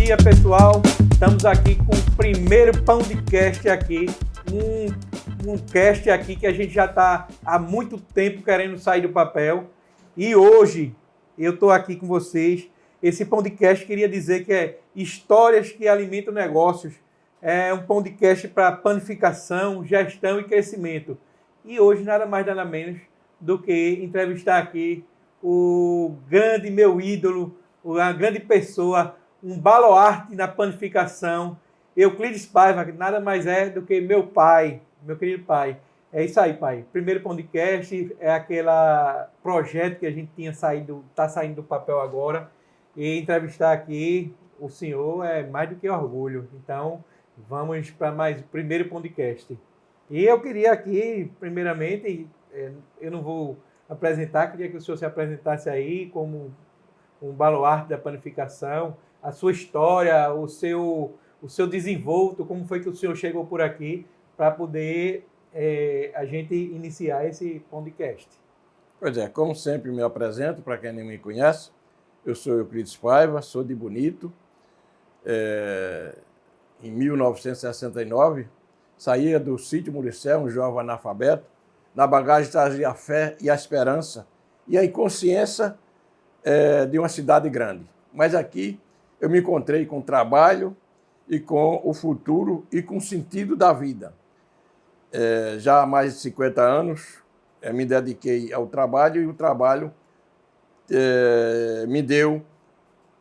dia, pessoal. Estamos aqui com o primeiro podcast aqui. Um cast aqui que a gente já está há muito tempo querendo sair do papel. E hoje eu estou aqui com vocês. Esse podcast queria dizer que é Histórias que Alimentam Negócios. É um podcast para panificação, gestão e crescimento. E hoje nada mais nada menos do que entrevistar aqui o grande meu ídolo, uma grande pessoa, um baluarte na panificação, Euclides Paiva, que nada mais é do que meu pai, meu querido pai. É isso aí, pai. Primeiro podcast é aquele projeto que a gente tinha saído, está saindo do papel agora. E entrevistar aqui o senhor é mais do que orgulho. Então, vamos para mais o primeiro podcast. E eu queria aqui, primeiramente, eu não vou apresentar, queria que o senhor se apresentasse aí como um baluarte da panificação, a sua história, o seu desenvolto, como foi que o senhor chegou por aqui para poder a gente iniciar esse podcast. Pois é, como sempre me apresento, para quem não me conhece, eu sou Euclides Paiva, sou de Bonito. Em 1969, saía do sítio Muricé, um jovem analfabeto. Na bagagem trazia a fé e a esperança e a inconsciência de uma cidade grande. Mas aqui eu me encontrei com o trabalho e com o futuro e com o sentido da vida. Já há mais de 50 anos me dediquei ao trabalho e o trabalho me deu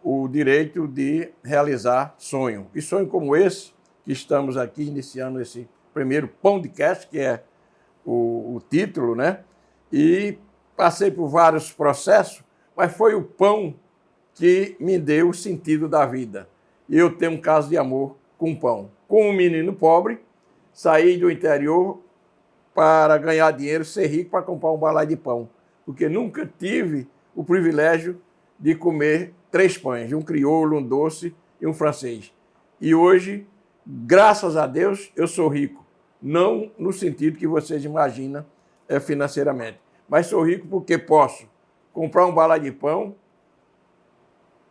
o direito de realizar sonho. E sonho como esse, que estamos aqui iniciando esse primeiro podcast, que é o título, né? E passei por vários processos, mas foi o pão que me deu o sentido da vida. E eu tenho um caso de amor com pão. Com um menino pobre, saí do interior para ganhar dinheiro, ser rico para comprar um balai de pão, porque nunca tive o privilégio de comer 3 pães, um crioulo, um doce e um francês. E hoje, graças a Deus, eu sou rico. Não no sentido que vocês imaginam financeiramente, mas sou rico porque posso comprar um balai de pão,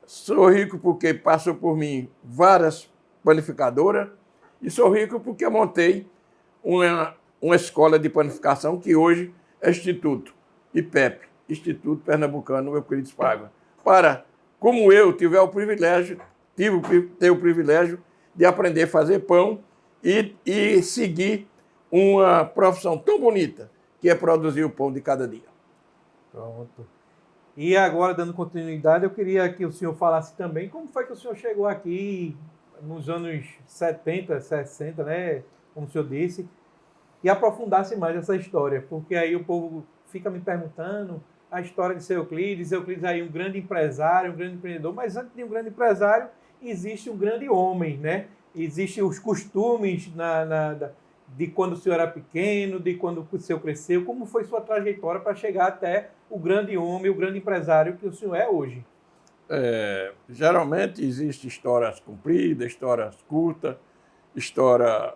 sou rico porque passou por mim várias panificadoras e sou rico porque montei uma escola de panificação que hoje é Instituto IPEP, Instituto Pernambucano Euclides Paiva, para, como eu, tive o privilégio de aprender a fazer pão e seguir uma profissão tão bonita, que é produzir o pão de cada dia. Pronto. E agora, dando continuidade, eu queria que o senhor falasse também como foi que o senhor chegou aqui nos anos 70, 60, né? Como o senhor disse, e aprofundasse mais essa história, porque aí o povo fica me perguntando a história de seu Euclides. Euclides aí um grande empresário, um grande empreendedor, mas antes de um grande empresário, existe um grande homem, né? Existem os costumes de quando o senhor era pequeno, de quando o senhor cresceu, como foi sua trajetória para chegar até o grande homem, o grande empresário que o senhor é hoje? Geralmente existem histórias compridas, histórias curtas, história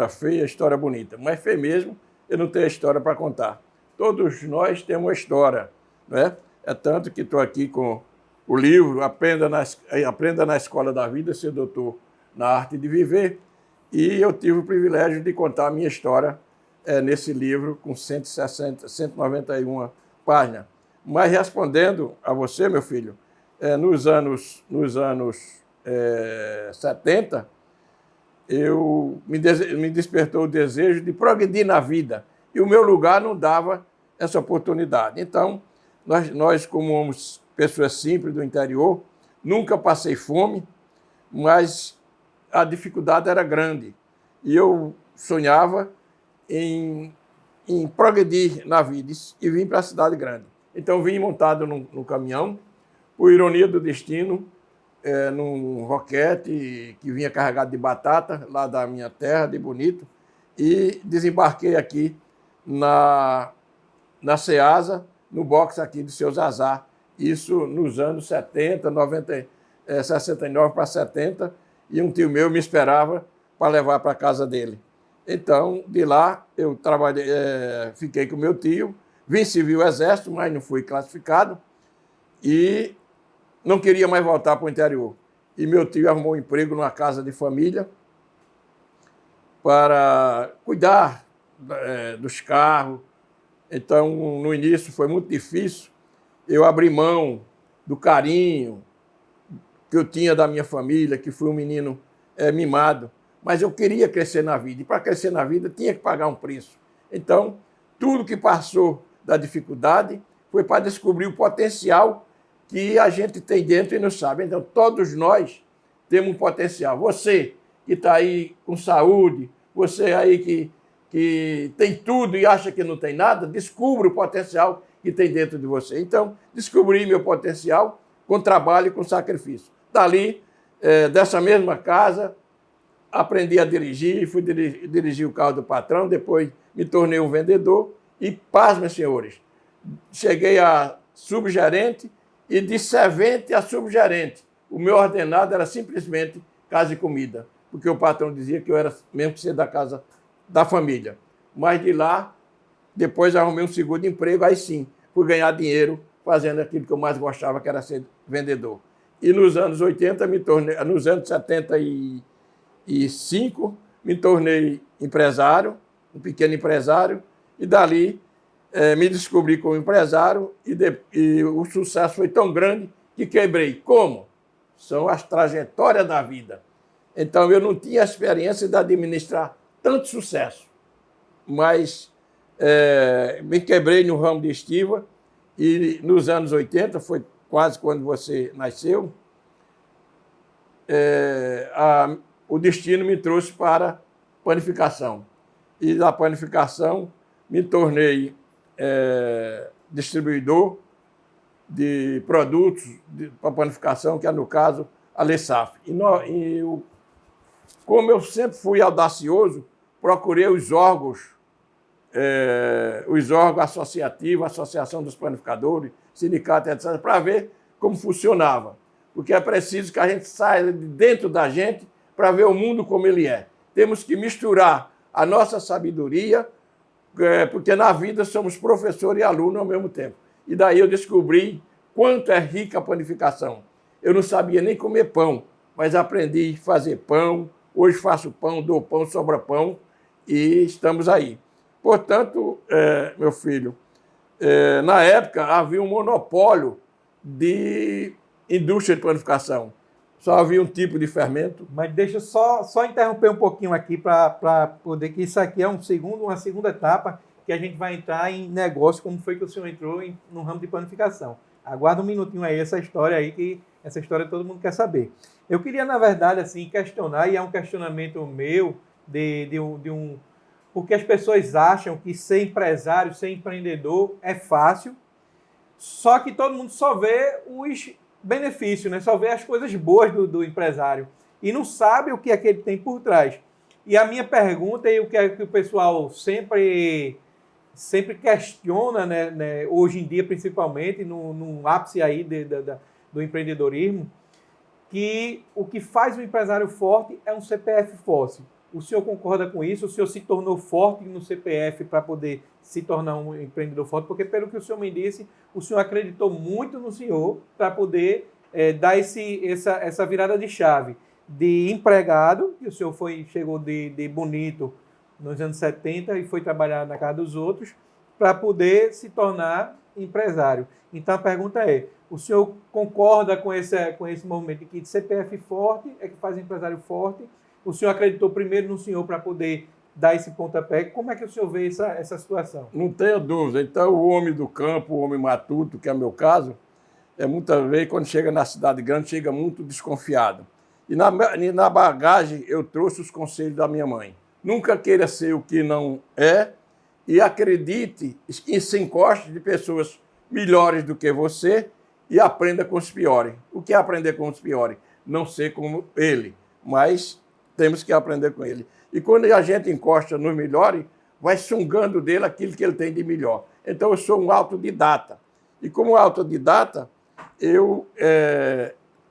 feia, história bonita. Mas feia mesmo, eu não tenho história para contar. Todos nós temos uma história, né? É tanto que estou aqui com o livro Aprenda na Escola da Vida, ser doutor na arte de viver, e eu tive o privilégio de contar a minha história nesse livro com 191 páginas. Mas respondendo a você, meu filho, nos anos 70, me despertou o desejo de progredir na vida, e o meu lugar não dava essa oportunidade. Então, nós como pessoas simples do interior, nunca passei fome, mas a dificuldade era grande. E eu sonhava em progredir na vida e vim para a cidade grande. Então, vim montado no caminhão, por ironia do destino, num roquete que vinha carregado de batata, lá da minha terra, de Bonito, e desembarquei aqui na Ceasa, no box aqui do seu Zazá. Isso nos anos 70, 90, 69 para 70, e um tio meu me esperava para levar para a casa dele. Então, de lá, eu trabalhei, fiquei com meu tio, vim servir o exército, mas não fui classificado, e não queria mais voltar para o interior. e meu tio arrumou um emprego numa casa de família para cuidar dos carros. Então, no início foi muito difícil. Eu abri mão do carinho que eu tinha da minha família, que fui um menino mimado, mas eu queria crescer na vida, e para crescer na vida tinha que pagar um preço. Então, tudo que passou da dificuldade foi para descobrir o potencial que a gente tem dentro e não sabe. Então, todos nós temos um potencial. Você que está aí com saúde, você aí que tem tudo e acha que não tem nada, descubra o potencial que tem dentro de você. Então, descobri meu potencial com trabalho e com sacrifício. Dali, dessa mesma casa, aprendi a dirigir, fui dirigir o carro do patrão, depois me tornei um vendedor e, pasmem, senhores, cheguei a subgerente e de servente a subgerente. O meu ordenado era simplesmente casa e comida, porque o patrão dizia que eu era mesmo que ser da casa da família. Mas de lá, depois arrumei um segundo emprego, aí sim, fui ganhar dinheiro fazendo aquilo que eu mais gostava, que era ser vendedor. E nos anos 80, nos anos 75, me tornei empresário, um pequeno empresário, e dali me descobri como empresário e o sucesso foi tão grande que quebrei. Como? São as trajetórias da vida. Então, eu não tinha a experiência de administrar tanto sucesso, mas me quebrei no ramo de estiva e nos anos 80, foi quase quando você nasceu, o destino me trouxe para panificação. E da panificação me tornei distribuidor de produtos para panificação, que é, no caso, a Lessaf. Como eu sempre fui audacioso, procurei os órgãos associativos, Associação dos Panificadores, Sindicato, etc., para ver como funcionava. Porque é preciso que a gente saia de dentro da gente para ver o mundo como ele é. Temos que misturar a nossa sabedoria, porque na vida somos professor e aluno ao mesmo tempo. E daí eu descobri quanto é rica a panificação. Eu não sabia nem comer pão, mas aprendi a fazer pão. Hoje faço pão, dou pão, sobra pão e estamos aí. Portanto, meu filho, na época havia um monopólio de indústria de panificação. Só havia um tipo de fermento. Mas deixa eu só interromper um pouquinho aqui para poder, que isso aqui é uma segunda etapa que a gente vai entrar em negócio, como foi que o senhor entrou no ramo de panificação. Aguarda um minutinho aí, essa história aí, que essa história todo mundo quer saber. Eu queria, na verdade, assim, questionar, e é um questionamento meu, porque as pessoas acham que ser empresário, ser empreendedor é fácil, só que todo mundo só vê os benefícios, né? Só vê as coisas boas do empresário e não sabe o que é que ele tem por trás. E a minha pergunta, e o que é que o pessoal sempre questiona, né, hoje em dia, principalmente, no ápice aí do empreendedorismo, que o que faz um empresário forte é um CPF forte. O senhor concorda com isso? O senhor se tornou forte no CPF para poder se tornar um empreendedor forte? Porque, pelo que o senhor me disse, o senhor acreditou muito no senhor para poder dar essa virada de chave de empregado, que o senhor chegou de Bonito nos anos 70 e foi trabalhar na casa dos outros, para poder se tornar empresário. Então, a pergunta é, o senhor concorda com esse movimento de que CPF forte é que faz empresário forte? O senhor acreditou primeiro no senhor para poder dar esse pontapé? Como é que o senhor vê essa situação? Não tenho dúvida. Então, o homem do campo, o homem matuto, que é o meu caso, muitas vezes, quando chega na cidade grande, chega muito desconfiado. E na bagagem, eu trouxe os conselhos da minha mãe. Nunca queira ser o que não é e acredite e se encoste de pessoas melhores do que você e aprenda com os piores. O que é aprender com os piores? Não ser como ele, mas temos que aprender com ele. E quando a gente encosta nos melhores, vai sugando dele aquilo que ele tem de melhor. Então, eu sou um autodidata. E como autodidata,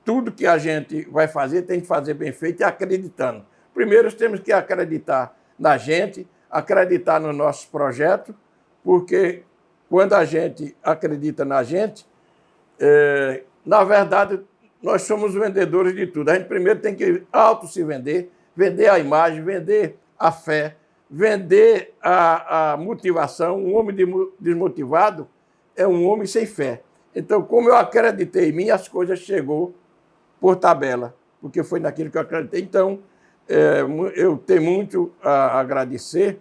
tudo que a gente vai fazer tem que fazer bem feito e acreditando. Primeiro, temos que acreditar na gente, acreditar no nosso projeto, porque quando a gente acredita na gente, na verdade, nós somos vendedores de tudo. A gente primeiro tem que se vender, vender a imagem, vender a fé, vender a motivação. Um homem desmotivado é um homem sem fé. Então, como eu acreditei em mim, as coisas chegou por tabela, porque foi naquilo que eu acreditei. Então, eu tenho muito a agradecer,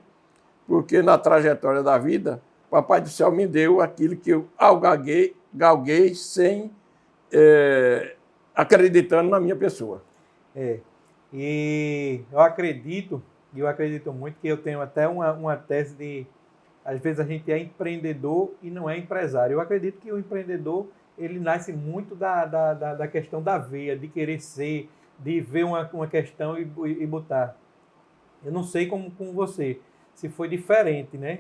porque na trajetória da vida, Papai do Céu me deu aquilo que eu galguei sem acreditando na minha pessoa. E eu acredito muito que eu tenho até uma tese de, às vezes a gente é empreendedor e não é empresário. Eu acredito que o empreendedor, ele nasce muito da questão da veia, de querer ser, de ver uma questão e botar. Eu não sei como com você, se foi diferente, né?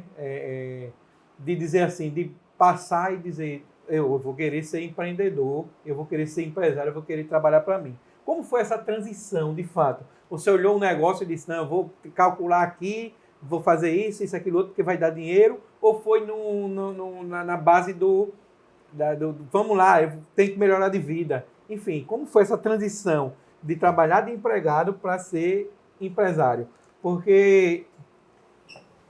De dizer assim, de passar e dizer, eu vou querer ser empreendedor, eu vou querer ser empresário, eu vou querer trabalhar para mim. Como foi essa transição, de fato? Você olhou um negócio e disse, não, eu vou calcular aqui, vou fazer isso, aquilo outro, porque vai dar dinheiro, ou foi na base do vamos lá, eu tenho que melhorar de vida. Enfim, como foi essa transição de trabalhar de empregado para ser empresário? Porque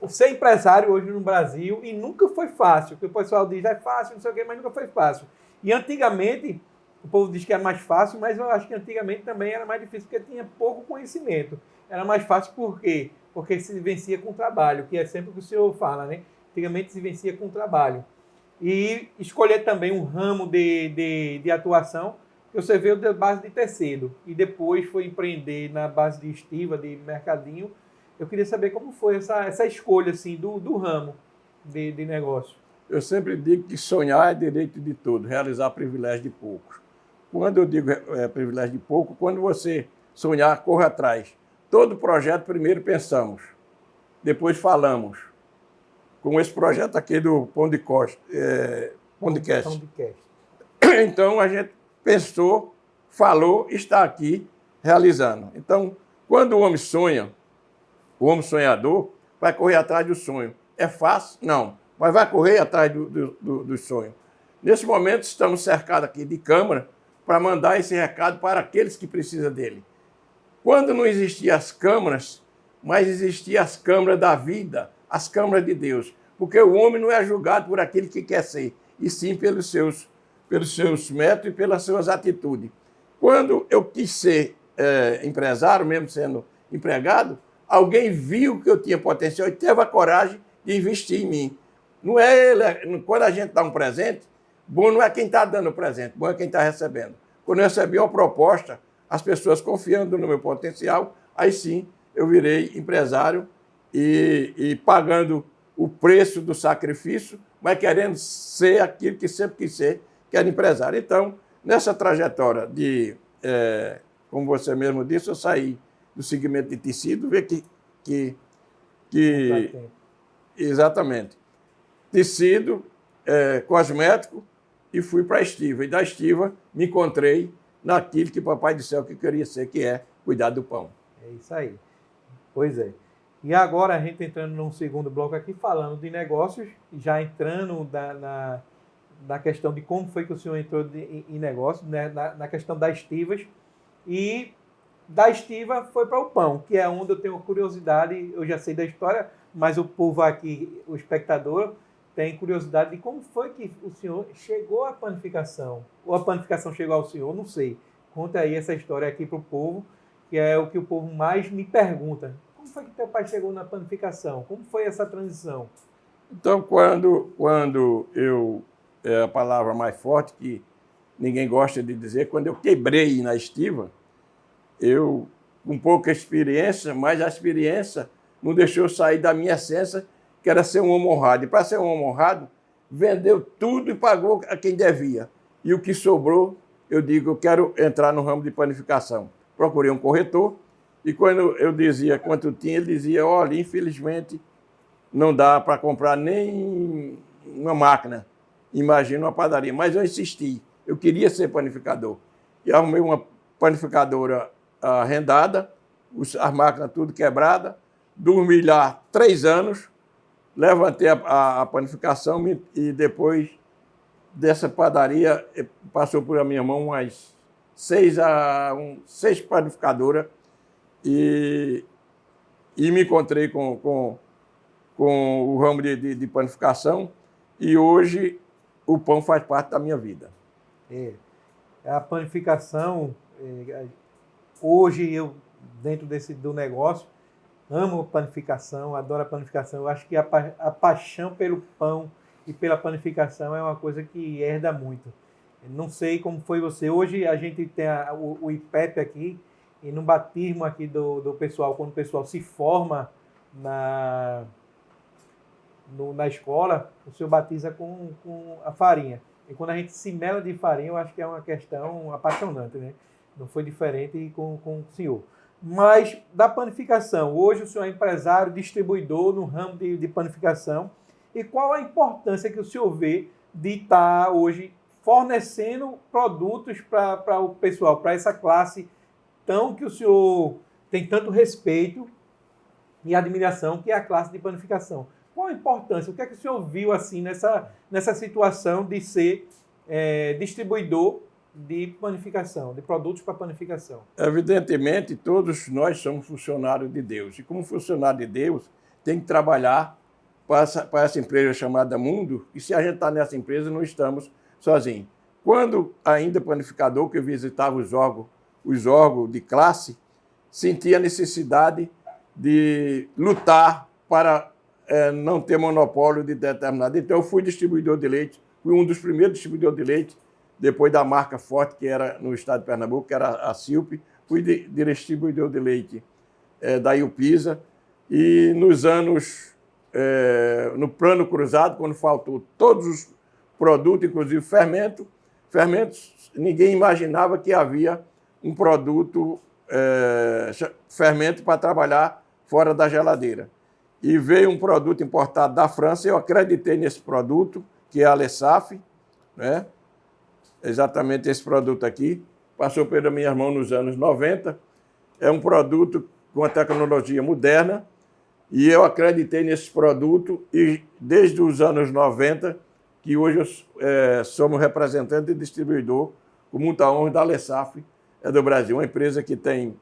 ser empresário hoje no Brasil, e nunca foi fácil, porque o pessoal diz, é fácil, não sei o quê, mas nunca foi fácil. E antigamente, o povo diz que era mais fácil, mas eu acho que antigamente também era mais difícil, porque tinha pouco conhecimento. Era mais fácil por quê? Porque se vencia com trabalho, que é sempre o que o senhor fala, né? Antigamente se vencia com trabalho. E escolher também um ramo de atuação, que você veio da base de tecido, e depois foi empreender na base de estiva, de mercadinho. Eu queria saber como foi essa escolha assim, do ramo de negócio. Eu sempre digo que sonhar é direito de todos, realizar privilégio de poucos. Quando eu digo privilégio de pouco, quando você sonhar, corre atrás. Todo projeto, primeiro pensamos, depois falamos. Com esse projeto aqui do Pão de Cast. Então, a gente pensou, falou, está aqui realizando. Então, quando o homem sonha, o homem sonhador vai correr atrás do sonho. É fácil? Não. Mas vai correr atrás do sonho. Nesse momento, estamos cercados aqui de câmara para mandar esse recado para aqueles que precisam dele. Quando não existiam as câmaras, mas existiam as câmaras da vida, as câmaras de Deus. Porque o homem não é julgado por aquilo que quer ser, e sim pelos seus métodos e pelas suas atitudes. Quando eu quis ser empresário, mesmo sendo empregado, alguém viu que eu tinha potencial e teve a coragem de investir em mim. Não é ele, quando a gente dá um presente, bom não é quem está dando o presente, bom é quem está recebendo. Quando eu recebi uma proposta, as pessoas confiando no meu potencial, aí sim eu virei empresário e pagando o preço do sacrifício, mas querendo ser aquilo que sempre quis ser, que era empresário. Então, nessa trajetória como você mesmo disse, eu saí do segmento de tecido, ver que exatamente, tecido, cosmético, e fui para a estiva. E da estiva me encontrei naquilo que Papai do Céu que queria ser, que é cuidar do pão. É isso aí. Pois é. E agora a gente entrando num segundo bloco aqui, falando de negócios, já entrando na questão de como foi que o senhor entrou em negócio, né? na questão das estivas. E da estiva foi para o pão, que é onde eu tenho curiosidade, eu já sei da história, mas o povo aqui, o espectador, tem curiosidade de como foi que o senhor chegou à panificação. Ou a panificação chegou ao senhor, não sei. Conta aí essa história aqui para o povo, que é o que o povo mais me pergunta. Como foi que teu pai chegou na panificação? Como foi essa transição? Então, quando eu, a palavra mais forte que ninguém gosta de dizer, quando eu quebrei na estiva, eu, com pouca experiência, mas a experiência não deixou eu sair da minha essência, que era ser um homem honrado. E para ser um homem honrado, vendeu tudo e pagou a quem devia. E o que sobrou, eu digo, eu quero entrar no ramo de panificação. Procurei um corretor, e quando eu dizia quanto tinha, ele dizia, olha, infelizmente, não dá para comprar nem uma máquina, imagina uma padaria. Mas eu insisti, eu queria ser panificador. E arrumei uma panificadora arrendada, as máquinas tudo quebradas, dormi lá 3 anos, levantei a panificação e depois dessa padaria passou por a minha mão umas seis panificadoras e me encontrei com o ramo de panificação e hoje o pão faz parte da minha vida. A panificação, hoje eu, dentro do negócio, amo a panificação, adoro a panificação. Eu acho que a paixão pelo pão e pela panificação é uma coisa que herda muito. Não sei como foi você. Hoje a gente tem o IPEP aqui, e no batismo aqui do pessoal, quando o pessoal se forma na escola, o senhor batiza com a farinha. E quando a gente se mela de farinha, eu acho que é uma questão apaixonante, né? Não foi diferente com o senhor. Mas da panificação, hoje o senhor é empresário, distribuidor no ramo de panificação. E qual a importância que o senhor vê de estar hoje fornecendo produtos para o pessoal, para essa classe tão que o senhor tem tanto respeito e admiração, que é a classe de panificação? Qual a importância? O que é que o senhor viu assim nessa situação de ser distribuidor de panificação, de produtos para panificação? Evidentemente, todos nós somos funcionários de Deus. E como funcionário de Deus, tem que trabalhar para essa empresa chamada Mundo. E se a gente está nessa empresa, não estamos sozinhos. Quando ainda panificador, que eu visitava os órgãos de classe, sentia a necessidade de lutar para não ter monopólio de determinado. Então, eu fui distribuidor de leite, fui um dos primeiros distribuidores de leite, depois da marca forte, que era no estado de Pernambuco, que era a Silp, fui distribuidor de leite da Iupisa, e nos anos, no plano cruzado, quando faltou todos os produtos, inclusive fermentos, ninguém imaginava que havia um produto, fermento para trabalhar fora da geladeira. E veio um produto importado da França, eu acreditei nesse produto, que é a Lessaf, né? Exatamente esse produto aqui, passou pela minha mão nos anos 90, é um produto com a tecnologia moderna, e eu acreditei nesse produto, e desde os anos 90, que hoje somos representante e distribuidor, com muita honra, da Lessaf do Brasil, uma empresa que tem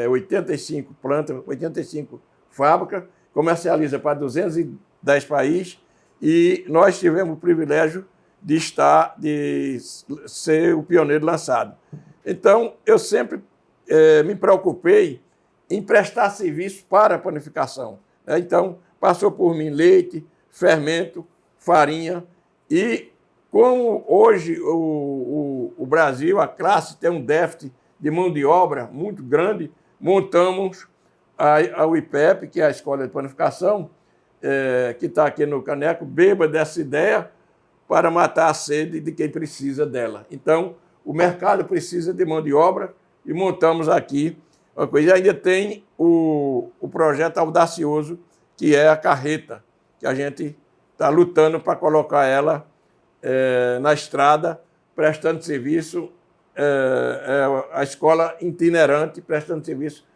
85 plantas, 85 fábricas, comercializa para 210 países, e nós tivemos o privilégio de ser o pioneiro lançado. Então, eu sempre me preocupei em prestar serviço para a panificação. Então, passou por mim leite, fermento, farinha, e como hoje o Brasil, a classe, tem um déficit de mão de obra muito grande, montamos a IPEP, que é a Escola de Panificação, que está aqui no caneco, beba dessa ideia para matar a sede de quem precisa dela. Então, o mercado precisa de mão de obra e montamos aqui uma coisa. E ainda tem o projeto audacioso, que é a carreta, que a gente está lutando para colocar ela na estrada, prestando serviço, a escola itinerante, prestando serviço.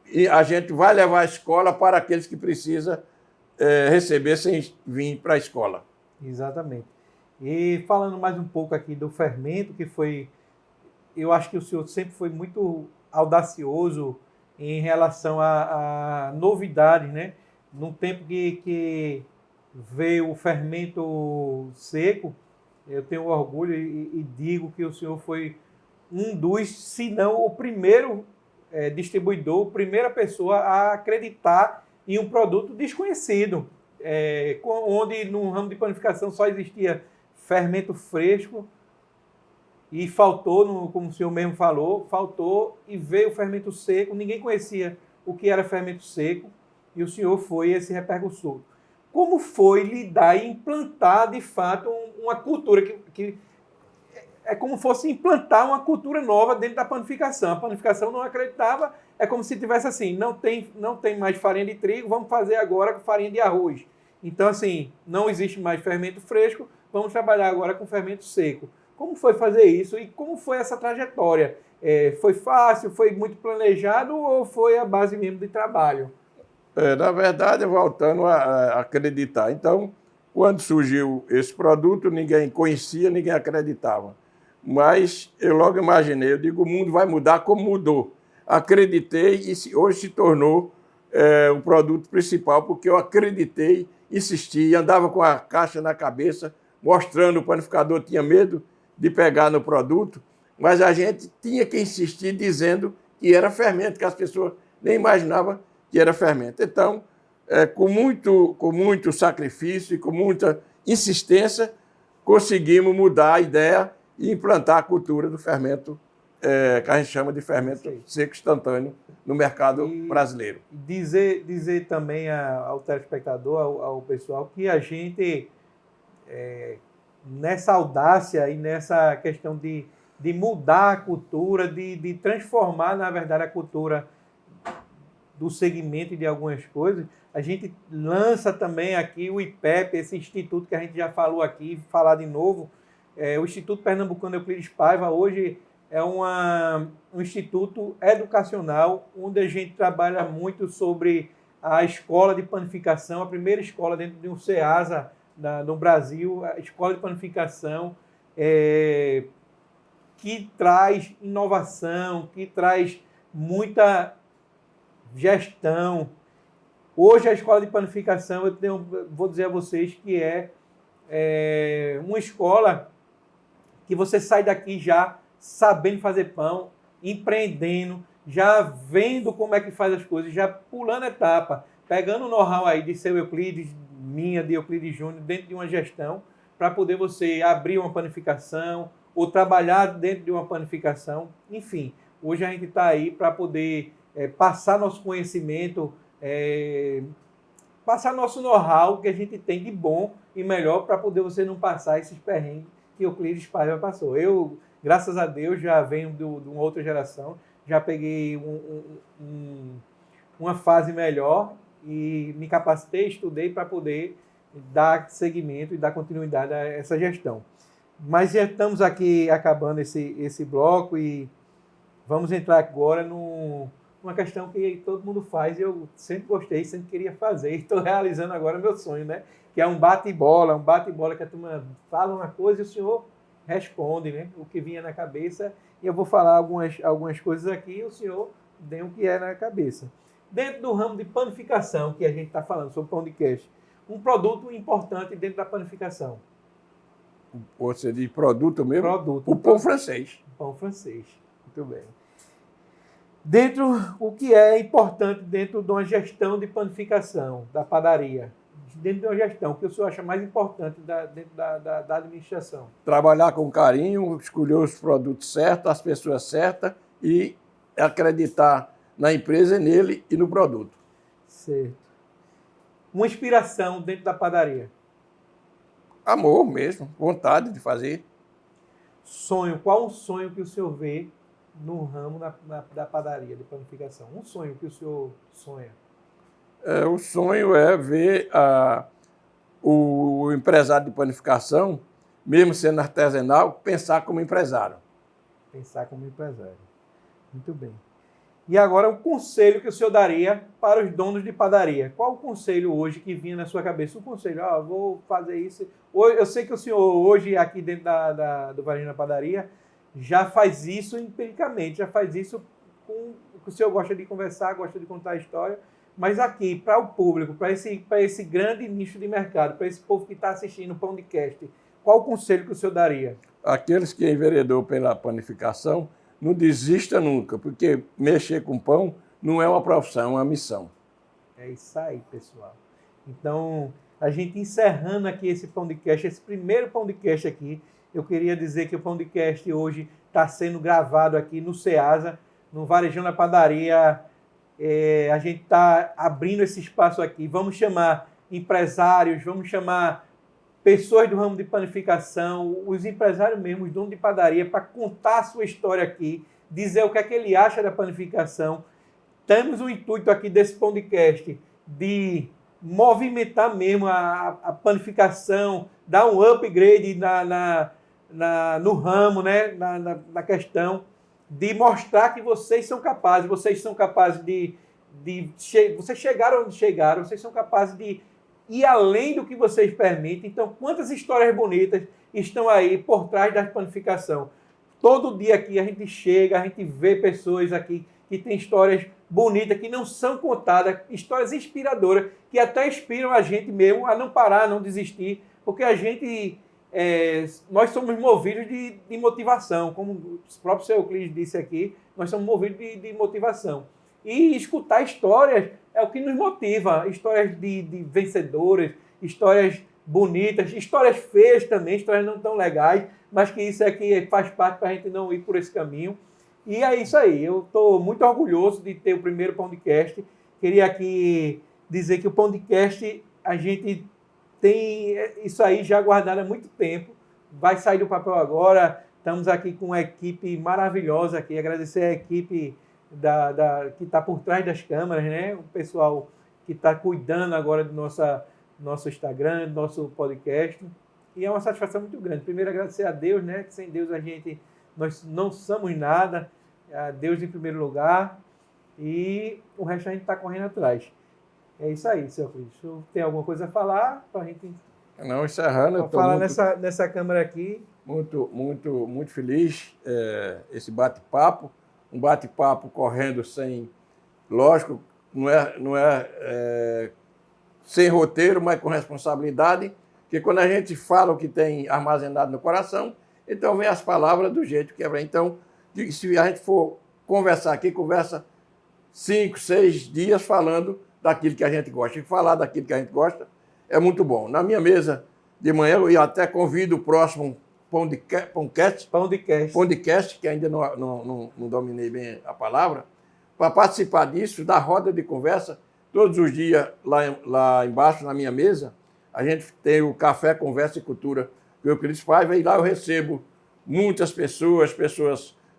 E a gente vai levar a escola para aqueles que precisam receber sem vir para a escola. Exatamente. E falando mais um pouco aqui do fermento, que foi... Eu acho que o senhor sempre foi muito audacioso em relação a novidades, né? No tempo que veio o fermento seco, eu tenho orgulho e digo que o senhor foi um dos, se não o primeiro distribuidor, primeira pessoa a acreditar em um produto desconhecido, onde no ramo de panificação só existia fermento fresco e faltou, como o senhor mesmo falou, faltou e veio o fermento seco, ninguém conhecia o que era fermento seco e o senhor foi esse repercussor. Como foi lidar e implantar, de fato, uma cultura que é como fosse implantar uma cultura nova dentro da panificação. A panificação não acreditava, é como se tivesse assim, não tem mais farinha de trigo, vamos fazer agora com farinha de arroz. Então, assim, não existe mais fermento fresco, vamos trabalhar agora com fermento seco. Como foi fazer isso e como foi essa trajetória? Foi fácil, foi muito planejado ou foi a base mesmo de trabalho? Na verdade, voltando a acreditar. Então, quando surgiu esse produto, ninguém conhecia, ninguém acreditava. mas eu logo imaginei, eu digo, o mundo vai mudar como mudou. Acreditei e hoje se tornou o produto principal, porque eu acreditei, insisti, andava com a caixa na cabeça, mostrando, o panificador tinha medo de pegar no produto, mas a gente tinha que insistir dizendo que era fermento, que as pessoas nem imaginavam que era fermento. Então, com muito sacrifício e com muita insistência, conseguimos mudar a ideia e implantar a cultura do fermento, que a gente chama de fermento seco instantâneo no mercado brasileiro. Dizer também ao telespectador, ao pessoal, que a gente, nessa audácia e nessa questão de mudar a cultura, de transformar, na verdade, a cultura do segmento e de algumas coisas, a gente lança também aqui o IPEP, esse instituto que a gente já falou aqui, falar de novo. O Instituto Pernambucano Euclides Paiva hoje é um instituto educacional onde a gente trabalha muito sobre a escola de panificação, a primeira escola dentro de um SEASA no Brasil, a escola de panificação, que traz inovação, que traz muita gestão. Hoje a escola de panificação, vou dizer a vocês que é uma escola que você sai daqui já sabendo fazer pão, empreendendo, já vendo como é que faz as coisas, já pulando etapa, pegando o know-how aí de seu Euclides, de Euclides Júnior, dentro de uma gestão, para poder você abrir uma panificação ou trabalhar dentro de uma panificação. Enfim, hoje a gente está aí para poder passar nosso conhecimento, passar nosso know-how que a gente tem de bom e melhor para poder você não passar esses perrengues que o Euclides Paiva passou. Eu, graças a Deus, já venho de uma outra geração, já peguei uma fase melhor e me capacitei, estudei para poder dar seguimento e dar continuidade a essa gestão. Mas já estamos aqui acabando esse bloco e vamos entrar agora numa questão que todo mundo faz e eu sempre gostei, sempre queria fazer. Estou realizando agora meu sonho, né? Que é um bate-bola que a turma fala uma coisa e o senhor responde, né? O que vinha na cabeça. E eu vou falar algumas coisas aqui e o senhor dê o que é na cabeça. Dentro do ramo de panificação, que a gente está falando sobre pão de queijo, um produto importante dentro da panificação. Você diz produto mesmo? Produto. O pão francês. Pão francês. Muito bem. O que é importante dentro de uma gestão de panificação, da padaria? Dentro de uma gestão, o que o senhor acha mais importante dentro da administração? Trabalhar com carinho, escolher os produtos certos, as pessoas certas e acreditar na empresa, nele e no produto. Certo. Uma inspiração dentro da padaria? Amor mesmo, vontade de fazer. Sonho. Qual o sonho que o senhor vê no ramo da padaria, de panificação? Um sonho que o senhor sonha? O sonho é ver o empresário de panificação, mesmo sendo artesanal, pensar como empresário. Pensar como empresário. Muito bem. E agora, um conselho que o senhor daria para os donos de padaria. Qual o conselho hoje que vinha na sua cabeça? Um conselho, vou fazer isso. Eu sei que o senhor hoje, aqui dentro do Varejão da Padaria, já faz isso empiricamente, já faz isso com o que o senhor gosta de conversar, gosta de contar a história, mas aqui, para o público, para esse grande nicho de mercado, para esse povo que está assistindo o Pão de Cast, qual o conselho que o senhor daria? Aqueles que enveredou pela panificação, não desista nunca, porque mexer com pão não é uma profissão, é uma missão. É isso aí, pessoal. Então, a gente encerrando aqui esse Pão de Cast, esse primeiro Pão de Cast aqui, eu queria dizer que o Pão de Cast hoje está sendo gravado aqui no SEASA, no Varejão da Padaria. A gente está abrindo esse espaço aqui. Vamos chamar empresários, vamos chamar pessoas do ramo de panificação, os empresários mesmo, os donos de padaria, para contar a sua história aqui, dizer o que é que ele acha da panificação. Temos o intuito aqui desse podcast de movimentar mesmo a panificação, dar um upgrade no ramo, né? na questão de mostrar que vocês são capazes vocês chegaram onde chegaram, vocês são capazes de ir além do que vocês permitem. Então, quantas histórias bonitas estão aí por trás da panificação? todo dia aqui a gente chega, a gente vê pessoas aqui que têm histórias bonitas, que não são contadas, histórias inspiradoras, que até inspiram a gente mesmo a não parar, a não desistir, porque a gente, nós somos movidos de motivação, como o próprio seu Euclides disse aqui, nós somos movidos de motivação. E escutar histórias é o que nos motiva, histórias de vencedores, histórias bonitas, histórias feias também, histórias não tão legais, mas que isso aqui faz parte para a gente não ir por esse caminho. E é isso aí, eu estou muito orgulhoso de ter o primeiro podcast. Queria aqui dizer que o podcast, a gente tem isso aí já guardado há muito tempo, vai sair do papel agora, estamos aqui com uma equipe maravilhosa aqui, agradecer a equipe que está por trás das câmeras, né? O pessoal que está cuidando agora do nosso Instagram, do nosso podcast, e é uma satisfação muito grande. Primeiro agradecer a Deus, né? Que sem Deus nós não somos nada, a Deus em primeiro lugar, e o resto a gente está correndo atrás. É isso aí, seu Cristo. Tem alguma coisa a falar para a gente? Não, encerrando, eu estou falar nessa câmera aqui. Muito feliz esse bate-papo, um bate-papo correndo sem, lógico, não é sem roteiro, mas com responsabilidade, porque quando a gente fala o que tem armazenado no coração, então vem as palavras do jeito que é. Então, se a gente for conversar aqui, conversa 5, 6 dias falando daquilo que a gente gosta. E falar daquilo que a gente gosta é muito bom. Na minha mesa de manhã, eu até convido o próximo podcast, que ainda não dominei bem a palavra, para participar disso, da roda de conversa. Todos os dias, lá embaixo, na minha mesa, a gente tem o Café, Conversa e Cultura que o Euclides faz, e lá eu recebo muitas pessoas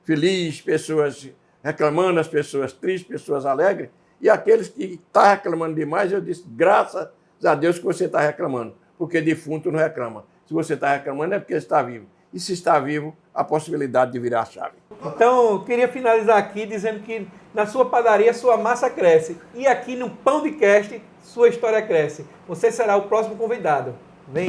felizes, pessoas reclamando, as pessoas tristes, pessoas alegres, e aqueles que estão reclamando demais, eu disse, graças a Deus que você está reclamando, porque defunto não reclama. Se você está reclamando é porque está vivo. E se está vivo, a possibilidade de virar a chave. Então, eu queria finalizar aqui dizendo que na sua padaria sua massa cresce. E aqui no Pão de Cast, sua história cresce. Você será o próximo convidado. Vem!